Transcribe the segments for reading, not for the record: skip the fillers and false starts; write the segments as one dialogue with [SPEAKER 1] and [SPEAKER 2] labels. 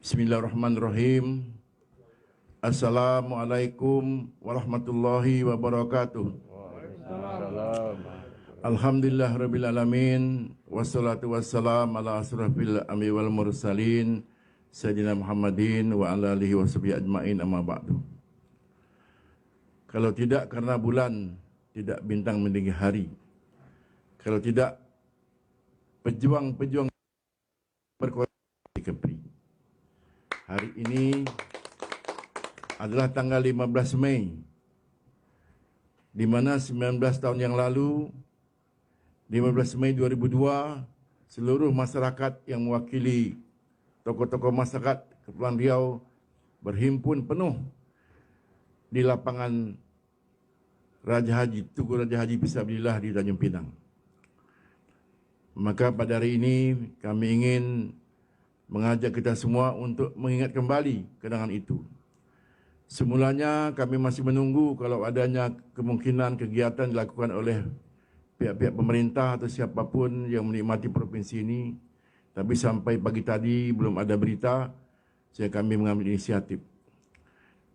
[SPEAKER 1] Bismillahirrahmanirrahim. Assalamualaikum warahmatullahi wabarakatuh. Alhamdulillah rabbil alamin. Wassalatu wassalam ala asrafil anbiya'i wal mursalin Sayyidina Muhammadin wa ala alihi washabihi ajmain, amma ba'du. Kalau tidak karena bulan, tidak bintang meninggi hari. Kalau tidak pejuang-pejuang berkuasa kepri. Hari ini adalah tanggal 15 Mei, di mana 19 tahun yang lalu, 15 Mei 2002, seluruh masyarakat yang mewakili tokoh-tokoh masyarakat Kepulauan Riau berhimpun penuh di lapangan Tugu Raja Haji Fisabilillah di Tanjung Pinang. Maka pada hari ini kami ingin mengajak kita semua untuk mengingat kembali kenangan itu. Semulanya kami masih menunggu kalau adanya kemungkinan kegiatan dilakukan oleh pihak-pihak pemerintah atau siapapun yang menikmati provinsi ini. Tapi sampai pagi tadi belum ada berita, sehingga kami mengambil inisiatif.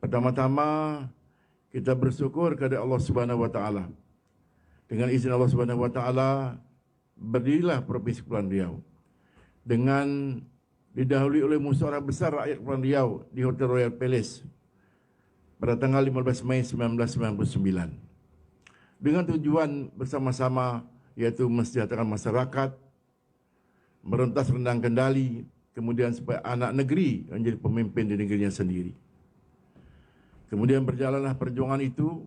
[SPEAKER 1] Pertama-tama kita bersyukur kepada Allah Subhanahu wa taala. Dengan izin Allah Subhanahu wa taala, berdirilah Provinsi Kepulauan Riau dengan didahului oleh musyawarah besar rakyat Kepulauan Riau di Hotel Royal Palace pada tanggal 15 Mei 1999 dengan tujuan bersama-sama yaitu mensejahterakan masyarakat, merentas rendang kendali, kemudian supaya anak negeri menjadi pemimpin di negerinya sendiri. Kemudian berjalanlah perjuangan itu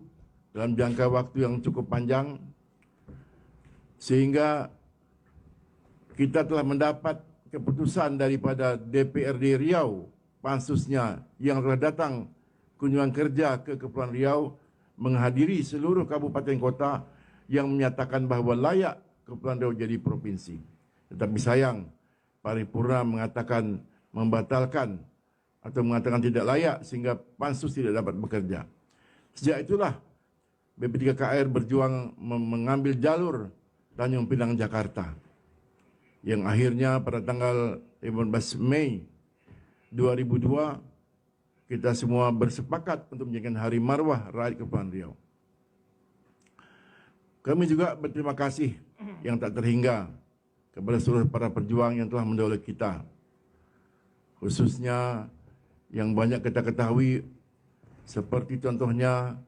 [SPEAKER 1] dalam jangka waktu yang cukup panjang sehingga kita telah mendapat keputusan daripada DPRD Riau, pansusnya yang telah datang kunjungan kerja ke Kepulauan Riau menghadiri seluruh kabupaten kota yang menyatakan bahwa layak Kepulauan Riau jadi provinsi. Tetapi sayang, paripurna mengatakan membatalkan atau mengatakan tidak layak sehingga pansus tidak dapat bekerja. Sejak itulah BP3KR berjuang mengambil jalur Tanjung Pinang, Jakarta, yang akhirnya pada tanggal 15 Mei 2002 kita semua bersepakat untuk menjadikan Hari Marwah Rakyat Kepulauan Riau. Kami juga berterima kasih yang tak terhingga kepada seluruh para pejuang yang telah mendahului kita, khususnya yang banyak kita ketahui seperti contohnya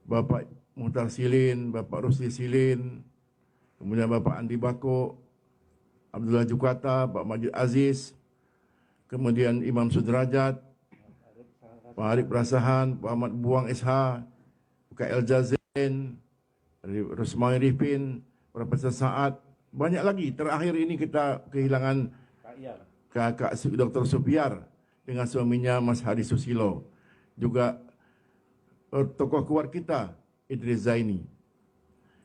[SPEAKER 1] Bapak Muhtar Silin, Bapak Rusli Silin, kemudian Bapak Andi Bako, Abdullah Jukata, Pak Majid Aziz, kemudian Imam Sudrajat, Pak Arif Rasahan, Pak Ahmad Buang SH, Pak El Jazen, Rusmai Rifin, Profesor Saad, banyak lagi. Terakhir ini kita kehilangan Kakak Dr. Supiar dengan suaminya Mas Hadi Susilo, juga tokoh kuat kita Idris Zaini.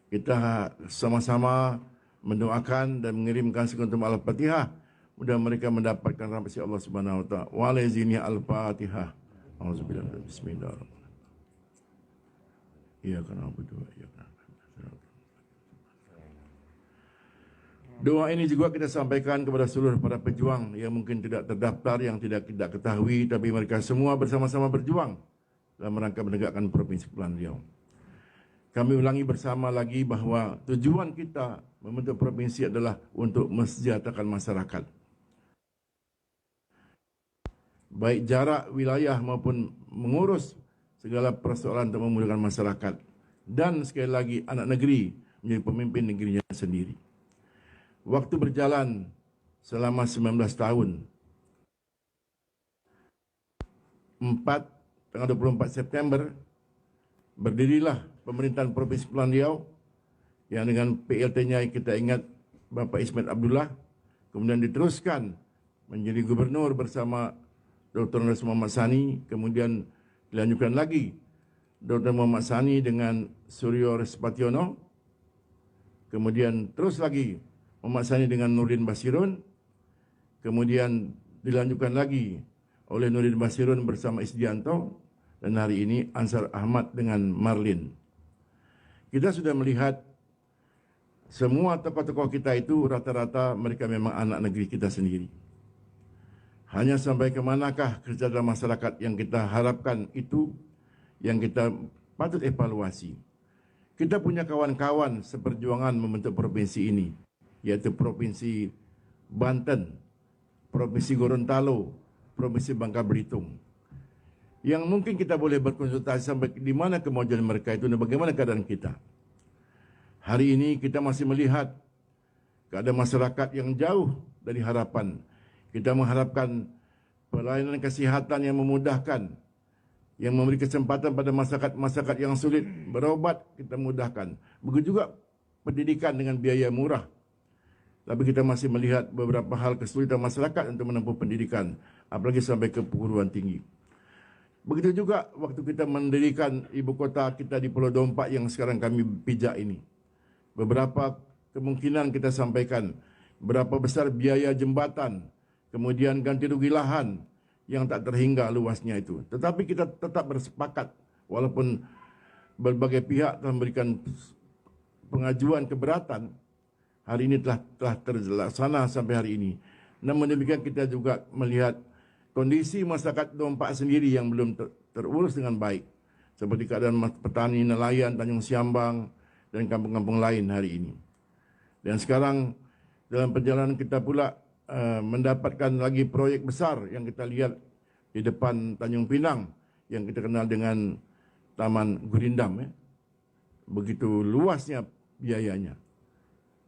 [SPEAKER 1] Kita sama-sama mendoakan dan mengirimkan sekuntum al-Fatihah, mudah mereka mendapatkan rahmat Allah Subhanahu wa taala. Walaizini al-Fatihah. Auzubillahi bismillahirrahmanirrahim. Iya kan na'budu wa iyyaka nasta'in. Doa ini juga kita sampaikan kepada seluruh para pejuang yang mungkin tidak terdaftar, yang tidak ketahui, tapi mereka semua bersama-sama berjuang dalam rangka menegakkan Provinsi Kepulauan Riau. Kami ulangi bersama lagi bahwa tujuan kita membentuk provinsi adalah untuk mensejahterakan masyarakat. Baik jarak wilayah maupun mengurus segala persoalan untuk memudahkan masyarakat. Dan sekali lagi anak negeri menjadi pemimpin negerinya sendiri. Waktu berjalan selama 19 tahun. Tanggal 24 September berdirilah pemerintahan Provinsi Kepulauan Riau yang dengan PLT-nya kita ingat Bapak Ismail Abdullah, kemudian diteruskan menjadi gubernur bersama Dr. Muhammad Sani, kemudian dilanjutkan lagi Dr. Muhammad Sani dengan Suryo Respationo, kemudian terus lagi Muhammad Sani dengan Nurdin Basirun, kemudian dilanjutkan lagi oleh Nurdin Basirun bersama Isdianto, dan hari ini Ansar Ahmad dengan Marlin. Kita sudah melihat semua tokoh-tokoh kita itu rata-rata mereka memang anak negeri kita sendiri. Hanya sampai ke manakah kesejahteraan masyarakat yang kita harapkan itu yang kita patut evaluasi. Kita punya kawan-kawan seperjuangan membentuk provinsi ini, yaitu Provinsi Banten, Provinsi Gorontalo, Provinsi Bangka Belitung. Yang mungkin kita boleh berkonsultasi sampai di mana kemajuan mereka itu dan bagaimana keadaan kita. Hari ini kita masih melihat keadaan masyarakat yang jauh dari harapan. Kita mengharapkan pelayanan kesihatan yang memudahkan, yang memberi kesempatan pada masyarakat yang sulit berobat, kita mudahkan. Begitu juga pendidikan dengan biaya murah. Tapi kita masih melihat beberapa hal kesulitan masyarakat untuk menempuh pendidikan, apalagi sampai ke perguruan tinggi. Begitu juga waktu kita mendirikan ibu kota kita di Pulau Dompak yang sekarang kami pijak ini. Beberapa kemungkinan kita sampaikan, berapa besar biaya jembatan, kemudian ganti rugi lahan yang tak terhingga luasnya itu. Tetapi kita tetap bersepakat, walaupun berbagai pihak telah memberikan pengajuan keberatan, hari ini telah terlaksana sampai hari ini. Namun demikian kita juga melihat kondisi masyarakat Dompak sendiri yang belum terurus dengan baik. Seperti keadaan petani nelayan Tanjung Siambang dan kampung-kampung lain hari ini. Dan sekarang dalam perjalanan kita pula mendapatkan lagi proyek besar yang kita lihat di depan Tanjung Pinang yang kita kenal dengan Taman Gurindam. Begitu luasnya biayanya.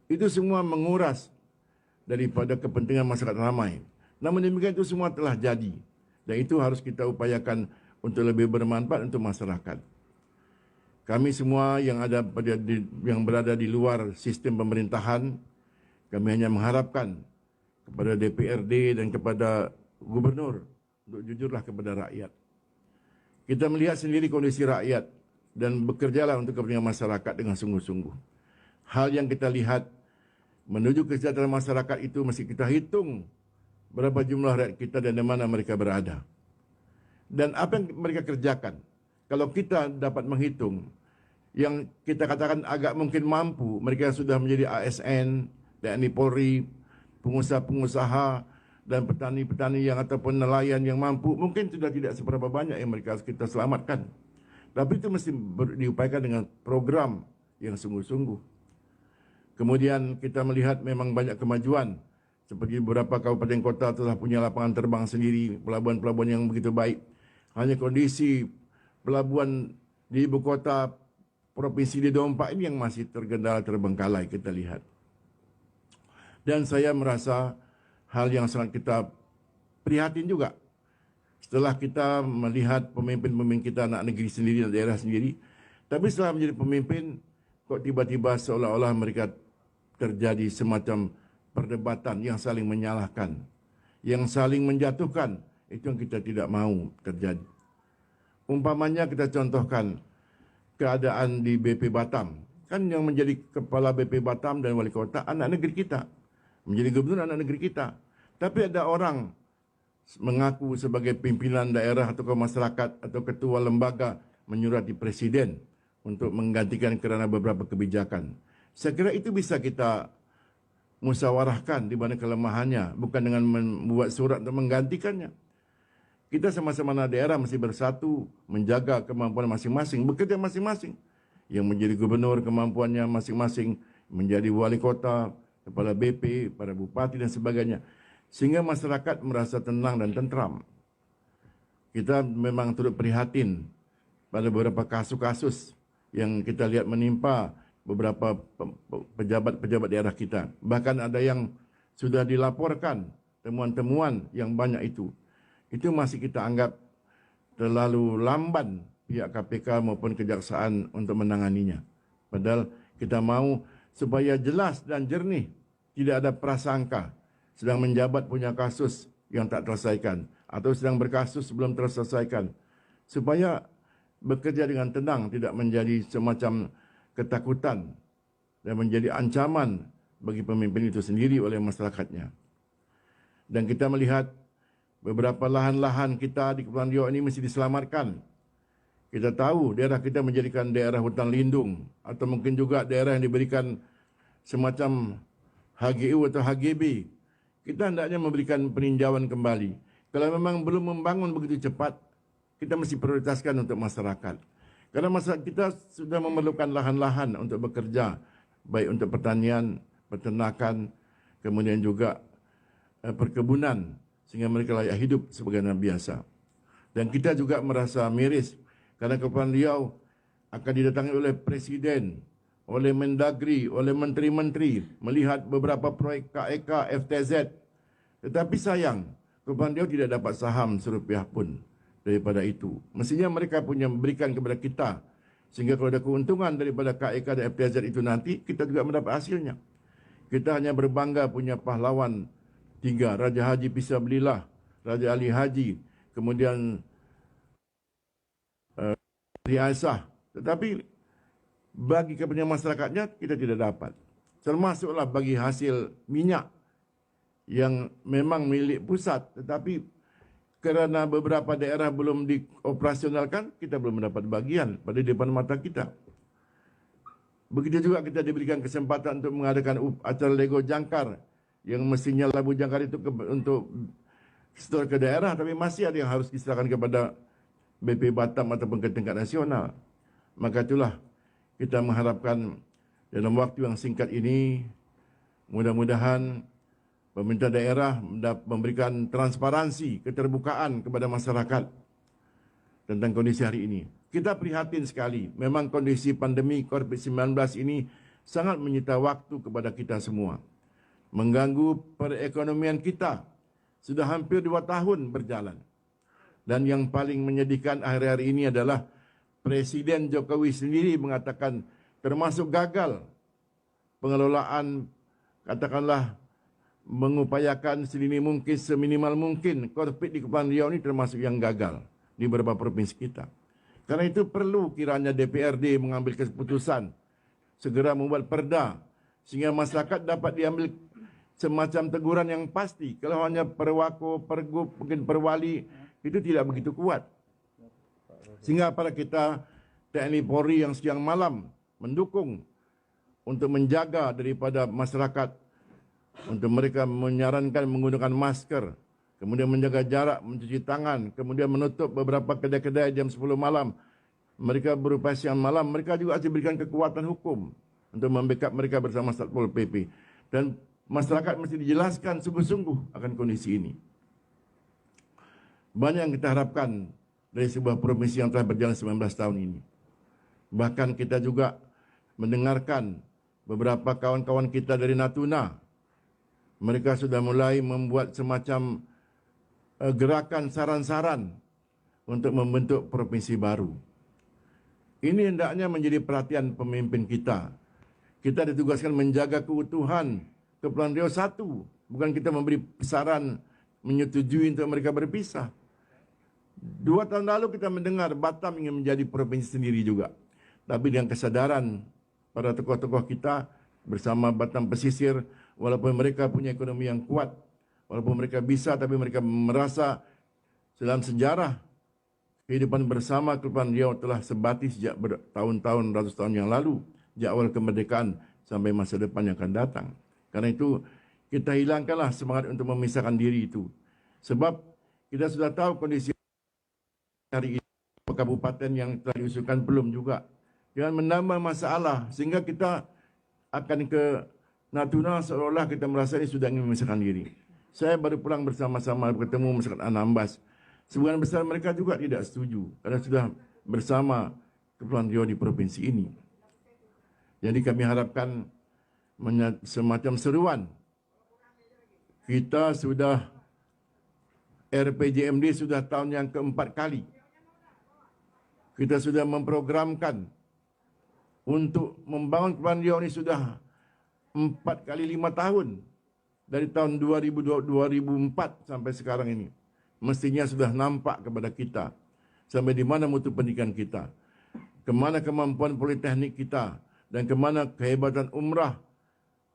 [SPEAKER 1] Itu semua menguras daripada kepentingan masyarakat ramai. Namun demikian itu semua telah jadi. Dan itu harus kita upayakan untuk lebih bermanfaat untuk masyarakat. Kami semua yang berada di luar sistem pemerintahan, kami hanya mengharapkan kepada DPRD dan kepada gubernur untuk jujurlah kepada rakyat. Kita melihat sendiri kondisi rakyat dan bekerjalah untuk kepentingan masyarakat dengan sungguh-sungguh. Hal yang kita lihat menuju kesejahteraan masyarakat itu mesti kita hitung berapa jumlah rakyat kita dan di mana mereka berada. Dan apa yang mereka kerjakan. Kalau kita dapat menghitung yang kita katakan agak mungkin mampu, mereka sudah menjadi ASN, TNI Polri, pengusaha-pengusaha dan petani-petani yang ataupun nelayan yang mampu, mungkin sudah tidak seberapa banyak yang mereka kita selamatkan. Tapi itu mesti diupayakan dengan program yang sungguh-sungguh. Kemudian kita melihat memang banyak kemajuan. Seperti beberapa kabupaten kota telah punya lapangan terbang sendiri, pelabuhan-pelabuhan yang begitu baik. Hanya kondisi pelabuhan di ibu kota Provinsi di Dompak ini yang masih tergendala terbengkalai kita lihat. Dan saya merasa hal yang sangat kita prihatin juga. Setelah kita melihat pemimpin-pemimpin kita anak negeri sendiri dan daerah sendiri, tapi setelah menjadi pemimpin, kok tiba-tiba seolah-olah mereka terjadi semacam perdebatan yang saling menyalahkan, yang saling menjatuhkan. Itu yang kita tidak mau terjadi. Umpamanya kita contohkan keadaan di BP Batam. Kan yang menjadi kepala BP Batam dan wali kota anak negeri kita. Menjadi gubernur anak negeri kita. Tapi ada orang mengaku sebagai pimpinan daerah atau masyarakat atau ketua lembaga menyurati presiden untuk menggantikan kerana beberapa kebijakan. Saya kira itu bisa kita musyawarahkan di mana kelemahannya, bukan dengan membuat surat untuk menggantikannya. Kita sama-sama daerah mesti bersatu, menjaga kemampuan masing-masing, bekerja masing-masing. Yang menjadi gubernur kemampuannya masing-masing, menjadi wali kota, kepala BP, para bupati dan sebagainya. Sehingga masyarakat merasa tenang dan tentram. Kita memang turut prihatin pada beberapa kasus-kasus yang kita lihat menimpa beberapa pejabat-pejabat daerah kita. Bahkan ada yang sudah dilaporkan temuan-temuan yang banyak itu. Itu masih kita anggap terlalu lamban pihak KPK maupun kejaksaan untuk menanganinya. Padahal kita mau supaya jelas dan jernih, tidak ada prasangka sedang menjabat punya kasus yang tak terselesaikan atau sedang berkasus belum terselesaikan, supaya bekerja dengan tenang, tidak menjadi semacam ketakutan dan menjadi ancaman bagi pemimpin itu sendiri oleh masyarakatnya. Dan kita melihat beberapa lahan-lahan kita di Kepulauan Riau ini mesti diselamatkan. Kita tahu daerah kita menjadikan daerah hutan lindung atau mungkin juga daerah yang diberikan semacam HGU atau HGB. Kita hendaknya memberikan peninjauan kembali. Kalau memang belum membangun begitu cepat, kita mesti prioritaskan untuk masyarakat. Karena masyarakat kita sudah memerlukan lahan-lahan untuk bekerja, baik untuk pertanian, peternakan, kemudian juga perkebunan, sehingga mereka layak hidup sebagaimana biasa. Dan kita juga merasa miris kerana Kepulauan Riau akan didatangi oleh Presiden, oleh Mendagri, oleh menteri-menteri melihat beberapa proyek KEK, FTZ. Tetapi sayang, Kepulauan Riau tidak dapat saham serupiah pun daripada itu. Mestinya mereka punya memberikan kepada kita, sehingga kalau ada keuntungan daripada KEK dan FTZ itu nanti, kita juga mendapat hasilnya. Kita hanya berbangga punya pahlawan 3, Raja Haji Pisabilillah, Raja Ali Haji, kemudian Sri Aisyah. Tetapi bagi kepada masyarakatnya kita tidak dapat. Termasuklah bagi hasil minyak yang memang milik pusat, tetapi kerana beberapa daerah belum dioperasionalkan, kita belum mendapat bagian pada depan mata kita. Begitu juga kita diberikan kesempatan untuk mengadakan acara Lego Jangkar, yang mestinya Labu Jangkar itu untuk setor ke daerah, tapi masih ada yang harus diserahkan kepada BP Batam ataupun ke tingkat nasional. Maka itulah kita mengharapkan dalam waktu yang singkat ini, mudah-mudahan pemerintah daerah memberikan transparansi, keterbukaan kepada masyarakat tentang kondisi hari ini. Kita prihatin sekali, memang kondisi pandemi COVID-19 ini sangat menyita waktu kepada kita semua. Mengganggu perekonomian kita, sudah hampir 2 tahun berjalan. Dan yang paling menyedihkan akhir-akhir ini adalah Presiden Jokowi sendiri mengatakan termasuk gagal pengelolaan, katakanlah mengupayakan sedini mungkin, seminimal mungkin COVID di Kepulauan Riau ini termasuk yang gagal di beberapa provinsi kita. Karena itu perlu kiranya DPRD mengambil keputusan, segera membuat perda, sehingga masyarakat dapat diambil semacam teguran yang pasti. Kalau hanya perwako, pergub, mungkin perwali, itu tidak begitu kuat. Sehingga para kita TNI Polri yang siang malam mendukung untuk menjaga daripada masyarakat, untuk mereka menyarankan menggunakan masker, kemudian menjaga jarak, mencuci tangan, kemudian menutup beberapa kedai-kedai jam 10 malam. Mereka berupa siang malam, mereka juga diberikan kekuatan hukum untuk membackup mereka bersama Satpol PP. Dan masyarakat mesti dijelaskan sungguh-sungguh akan kondisi ini. Banyak yang kita harapkan dari sebuah provinsi yang telah berjalan 19 tahun ini. Bahkan kita juga mendengarkan beberapa kawan-kawan kita dari Natuna. Mereka sudah mulai membuat semacam gerakan saran-saran untuk membentuk provinsi baru. Ini hendaknya menjadi perhatian pemimpin kita. Kita ditugaskan menjaga keutuhan Kepulauan Riau satu. Bukan kita memberi saran menyetujui untuk mereka berpisah. 2 tahun lalu kita mendengar Batam ingin menjadi provinsi sendiri juga. Tapi dengan kesadaran para tokoh-tokoh kita bersama Batam Pesisir, walaupun mereka punya ekonomi yang kuat, walaupun mereka bisa, tapi mereka merasa dalam sejarah kehidupan bersama Kepulauan Riau telah sebati sejak bertahun-tahun, ratus tahun yang lalu, sejak awal kemerdekaan sampai masa depan yang akan datang. Karena itu kita hilangkanlah semangat untuk memisahkan diri itu. Sebab kita sudah tahu kondisi hari ini, kabupaten yang telah diusulkan belum juga. Jangan menambah masalah sehingga kita akan ke Natuna seolah-olah kita merasa ini sudah ingin memisahkan diri. Saya baru pulang bersama-sama bertemu masyarakat Anambas. Sebagian besar mereka juga tidak setuju karena sudah bersama Kepulauan Riau di provinsi ini. Jadi kami harapkan semacam seruan. Kita sudah RPJMD sudah tahun yang keempat kali. Kita sudah memprogramkan untuk membangun Kepulauan Riau ini sudah 4 kali 5 tahun. Dari tahun 2004 sampai sekarang ini. Mestinya sudah nampak kepada kita. Sampai di mana mutu pendidikan kita. Kemana kemampuan politeknik kita. Dan kemana kehebatan umrah.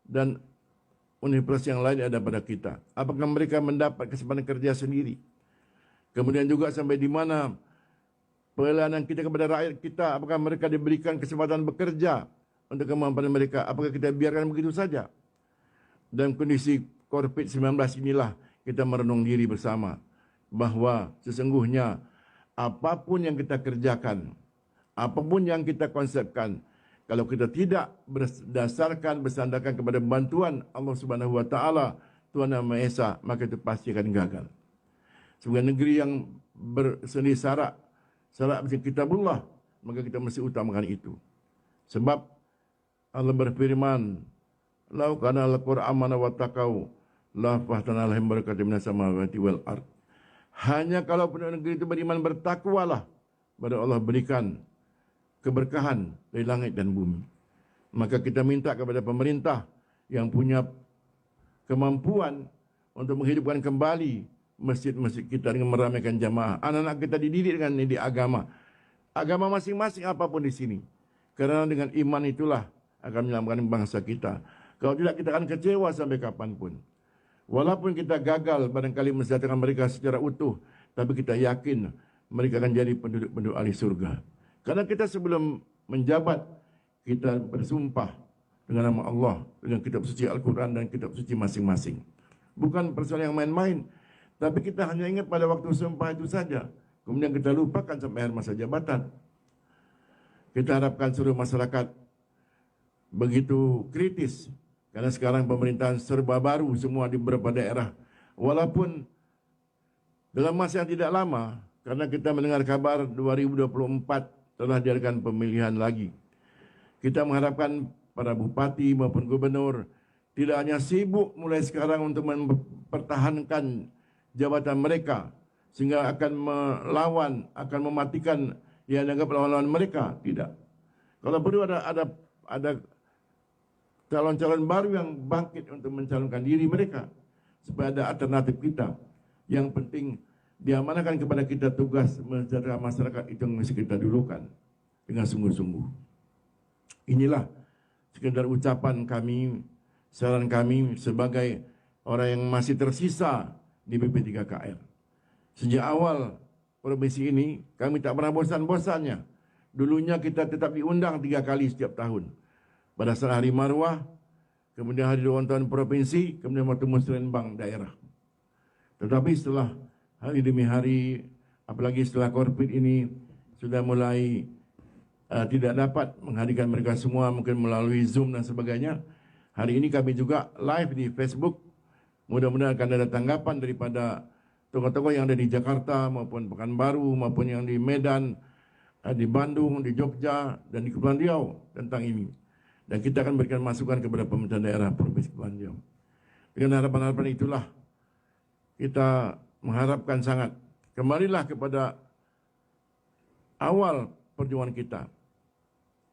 [SPEAKER 1] Dan universitas yang lain ada pada kita. Apakah mereka mendapat kesempatan kerja sendiri. Kemudian juga sampai di mana pelayanan kita kepada rakyat kita. Apakah mereka diberikan kesempatan bekerja untuk kemampuan mereka. Apakah kita biarkan begitu saja. Dalam kondisi COVID-19 inilah kita merenung diri bersama. bahawa sesungguhnya apapun yang kita kerjakan, apapun yang kita konsepkan, kalau kita tidak bersandarkan kepada bantuan Allah Subhanahu Wa Taala, Tuhan Yang Maha Esa, maka itu pasti akan gagal. Sebagai negeri yang berseni syarat macam kitabullah, maka kita mesti utamakan itu. Sebab Allah berfirman, "Lau kana al-Qur'an wa taqau la fahtana lahum barakatun minas samawati wal ard." Hanya kalau penduduk negeri itu beriman, bertakwalah, baru Allah berikan keberkahan dari langit dan bumi. Maka kita minta kepada pemerintah yang punya kemampuan untuk menghidupkan kembali masjid-masjid kita dengan meramaikan jamaah. Anak-anak kita dididik dengan didik agama. Agama masing-masing apapun di sini. Kerana dengan iman itulah akan menyelamatkan bangsa kita. Kalau tidak, kita akan kecewa sampai kapanpun. Walaupun kita gagal barangkali mensejahterakan mereka secara utuh, tapi kita yakin mereka akan jadi penduduk-penduduk ahli surga. Karena kita sebelum menjabat, kita bersumpah dengan nama Allah, dengan kitab suci Al-Quran dan kitab suci masing-masing. Bukan persoalan yang main-main, tapi kita hanya ingat pada waktu sumpah itu saja. Kemudian kita lupakan sampai akhir masa jabatan. Kita harapkan seluruh masyarakat begitu kritis. Karena sekarang pemerintahan serba baru semua di beberapa daerah. Walaupun dalam masa yang tidak lama, karena kita mendengar kabar 2024 telah diadakan pemilihan lagi. Kita mengharapkan para bupati maupun gubernur tidak hanya sibuk mulai sekarang untuk mempertahankan jabatan mereka, sehingga akan melawan, akan mematikan yang dianggap lawan-lawan mereka. Tidak. Kalau perlu ada calon-calon baru yang bangkit untuk mencalonkan diri mereka, supaya ada alternatif kita. Yang penting diamanahkan kepada kita tugas mensejahterakan masyarakat, itu yang mesti kita dulukan dengan sungguh-sungguh. Inilah sekedar ucapan kami, saran kami sebagai orang yang masih tersisa di BP3KR. Sejak awal provinsi ini, kami tak pernah bosan-bosannya. Dulunya kita tetap diundang 3 kali setiap tahun. Pada saat hari Marwah, kemudian hari ulang tahun provinsi, kemudian waktu musrenbang daerah. Tetapi setelah hari demi hari, apalagi setelah COVID ini, sudah mulai tidak dapat menghadirkan mereka semua, mungkin melalui Zoom dan sebagainya. Hari ini kami juga live di Facebook. Mudah-mudahan akan ada tanggapan daripada tokoh-tokoh yang ada di Jakarta maupun Pekanbaru maupun yang di Medan, di Bandung, di Jogja dan di Kepulauan Riau tentang ini. Dan kita akan berikan masukan kepada pemerintah daerah Provinsi Kepulauan Riau. Dengan harapan-harapan itulah kita mengharapkan sangat, kembalilah kepada awal perjuangan kita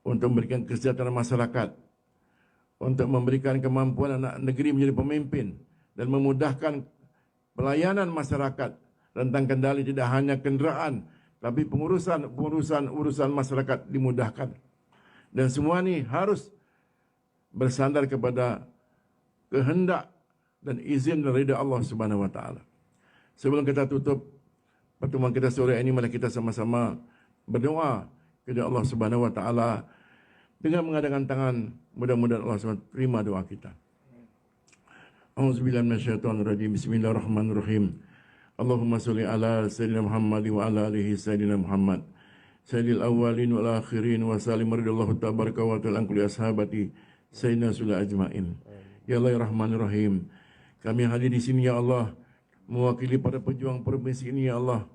[SPEAKER 1] untuk memberikan kesejahteraan masyarakat, untuk memberikan kemampuan anak negeri menjadi pemimpin dan memudahkan pelayanan masyarakat, rentang kendali tidak hanya kenderaan, tapi urusan masyarakat dimudahkan. Dan semua ini harus bersandar kepada kehendak dan izin dan ridha Allah Subhanahu Wa Taala. Sebelum kita tutup pertemuan kita sore ini, mari kita sama-sama berdoa kepada Allah Subhanahu Wa Taala dengan mengadakan tangan. Mudah-mudahan Allah SWT terima doa kita. A'udzubillahi minasyaitonirrajim. Bismillahirrahmanirrahim. Allahumma sholli ala sayyidina Muhammad wa ala alihi sayyidina Muhammad. Sayyidil awwalin wal akhirin wa salim radhiyallahu tabaraka wa ta'ala an kulli ashabati sayyidina sullah ajmain. Ya Allah ya Rahmanir Rahim. Kami hadir di sini ya Allah, mewakili para pejuang provinsi ini ya Allah,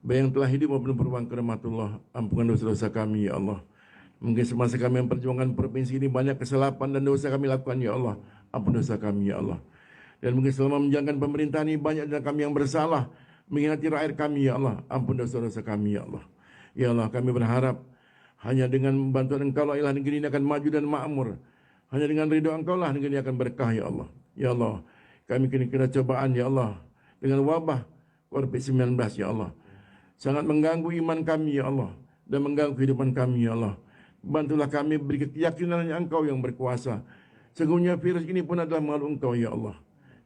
[SPEAKER 1] baik yang telah hidup maupun berpulang ke rahmatullah. Ampunkan dosa-dosa kami ya Allah. Mungkin semasa kami memperjuangkan provinsi ini banyak kesalahan dan dosa kami lakukan ya Allah. Ampun dosa kami ya Allah. Dan mungkin selama menjalankan pemerintahan ini banyak dari kami yang bersalah, mengkhianati rakyat kami ya Allah. Ampun dosa-dosa kami ya Allah. Ya Allah, kami berharap hanya dengan bantuan Engkau lah negeri ini akan maju dan makmur. Hanya dengan ridho Engkau lah negeri ini akan berkah ya Allah. Ya Allah, kami kena cobaan ya Allah dengan wabah COVID-19 ya Allah. Sangat mengganggu iman kami ya Allah dan mengganggu kehidupan kami ya Allah. Bantulah kami beri keyakinan Engkau yang berkuasa. Sesungguhnya virus ini pun adalah makhluk Engkau ya Allah.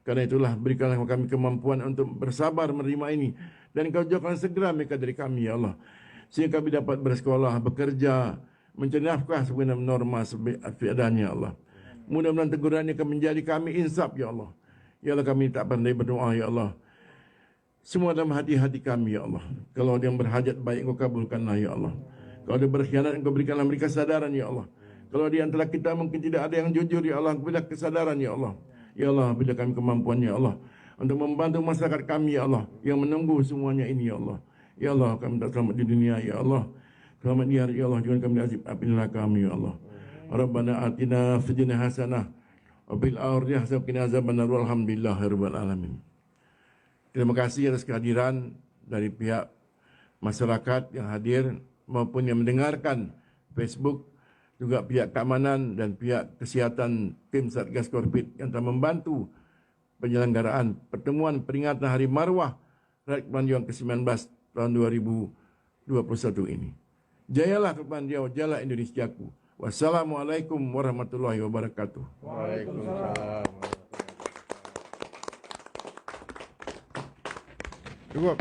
[SPEAKER 1] Karena itulah berikanlah kami kemampuan untuk bersabar menerima ini. Dan Engkau jauhkan segera mereka dari kami ya Allah. Sehingga kami dapat bersekolah, bekerja, mencari nafkah sebenarnya norma seadanya Allah. Mudah-mudahan teguran ini akan menjadi kami insaf ya Allah. Ya Allah, kami tak pandai berdoa ya Allah. semua dalam hati-hati kami, ya Allah. Kalau ada yang berhajat baik, Engkau kabulkanlah, ya Allah. Kalau ada berkhianat, Engkau berikanlah mereka kesadaran, ya Allah. Kalau di antara kita mungkin tidak ada yang jujur, ya Allah, berilah kesadaran, ya Allah. Ya Allah, berilah kami kemampuan, ya Allah, untuk membantu masyarakat kami, ya Allah, yang menunggu semuanya ini, ya Allah. Ya Allah, kami tak selamat di dunia, ya Allah. Selamat di hari, ya Allah, jangan kami azab api neraka kami, ya Allah. Rabbana atina fid dunya hasanah wa fil akhirati hasanah wa qina azabannar. Alhamdulillahirabbil alamin. Terima kasih atas kehadiran dari pihak masyarakat yang hadir maupun yang mendengarkan Facebook, juga pihak keamanan dan pihak kesihatan tim Satgas Covid yang telah membantu penyelenggaraan pertemuan peringatan Hari Marwah Rakyat Kepulauan Riau ke-19 tahun 2021 ini. Jayalah Kepulauan Riau, jayalah Indonesiaku. Wassalamualaikum warahmatullahi wabarakatuh.
[SPEAKER 2] Waalaikumsalam.
[SPEAKER 1] Cukup.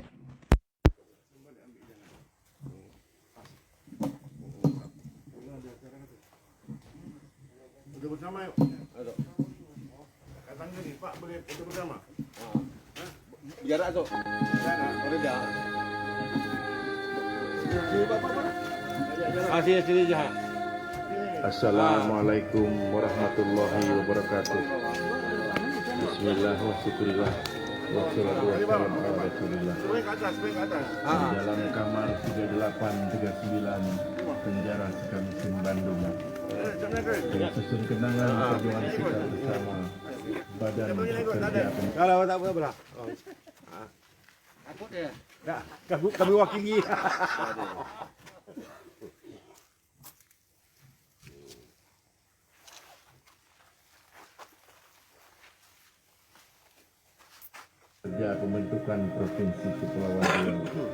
[SPEAKER 1] Duduk bersama yuk. Katanya ni Pak boleh duduk bersama.
[SPEAKER 2] Jarak tu. Boleh dah. Sini je.
[SPEAKER 3] Assalamualaikum warahmatullahi wabarakatuh. Bismillah wa syukurillah wassalatu wassalamu ala rasulillah.
[SPEAKER 1] Spring ke atas.
[SPEAKER 3] Di dalam kamar 3839 penjara Sukamiskin Bandung. Susun kenangan perjuangan kita bersama Badan Pekerja
[SPEAKER 2] Kalau tak apa belah. Takut dia. Tak, kami wakili.
[SPEAKER 3] Kerja Pembentukan Provinsi Kepulauan Riau.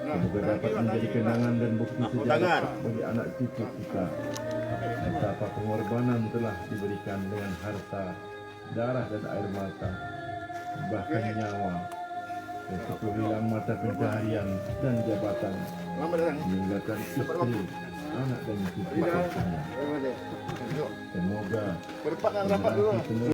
[SPEAKER 3] Semoga dapat menjadi kenangan dan bukti sejarah bagi anak cucu kita. Betapa pengorbanan telah diberikan dengan harta, darah dan air mata, bahkan nyawa. Resiko hilang mata pencaharian dan jabatan, meninggalkan istri, anak dan cucu kita. Semoga